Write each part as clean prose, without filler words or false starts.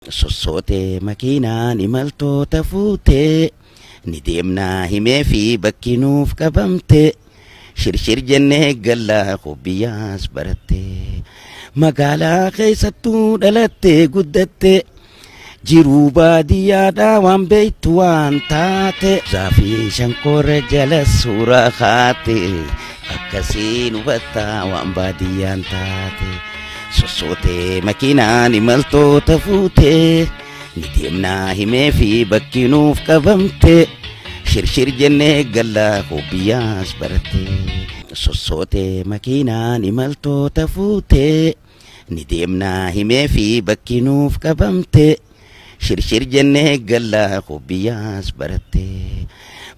Sossootee makiinaan imaltoota fuutee ni deemnaa himee fi bakki nuuf qabamte shirshir jennee gallaa hobbiyaas baratte magaalaa keessattuu dhalatte guddatte jiruu baadiyyaadhaa waan beektu waan taate zaafii shankoora jala suuraa kaate akkasiin hubattaa waan baadiyyaan taate. Sossootee makiinaan imaltoota fuutee ni deemnaa himee fi bakki nuuf qabamte shirshir jennee gallaa hobbiyaas baratte. Sossootee makiinaan imaltoota fuutee ni deemnaa himee fi bakki nuuf qabamte shirshir jennee gallaa hobbiyaas baratte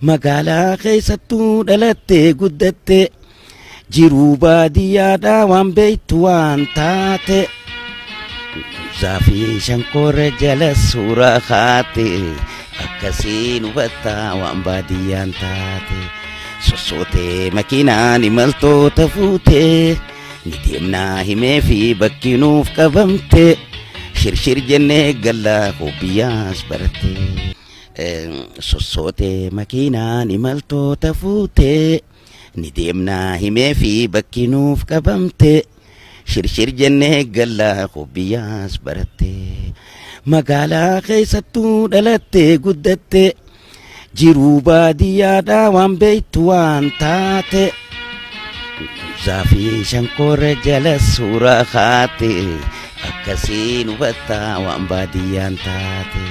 magaalaa keessattuu dhalatte guddatte jiruu baadiyyaadhaa waan beektu waan taate zaafii shankoora jala suuraa kaate akkasiin hubattaa waan baadiyyaan taate. Sossootee makiinaan imaltoota fuutee ni deemnaa himee fi bakki nuuf qabamte shirshir jennee gallaa hobbiyaas baratte. Sossootee makiinaan imaltoota fuutee ni deemnaa himee fi bakki nuuf qabamte shirshir jennee gallaa hobbiyaas baratte magaalaa keessattuu dhalatte guddatte jiruu baadiyyaadhaa waan beektu waan taate zaafii shankoora jala suuraa kaate akkasiin hubattaa waan baadiyyaan taate.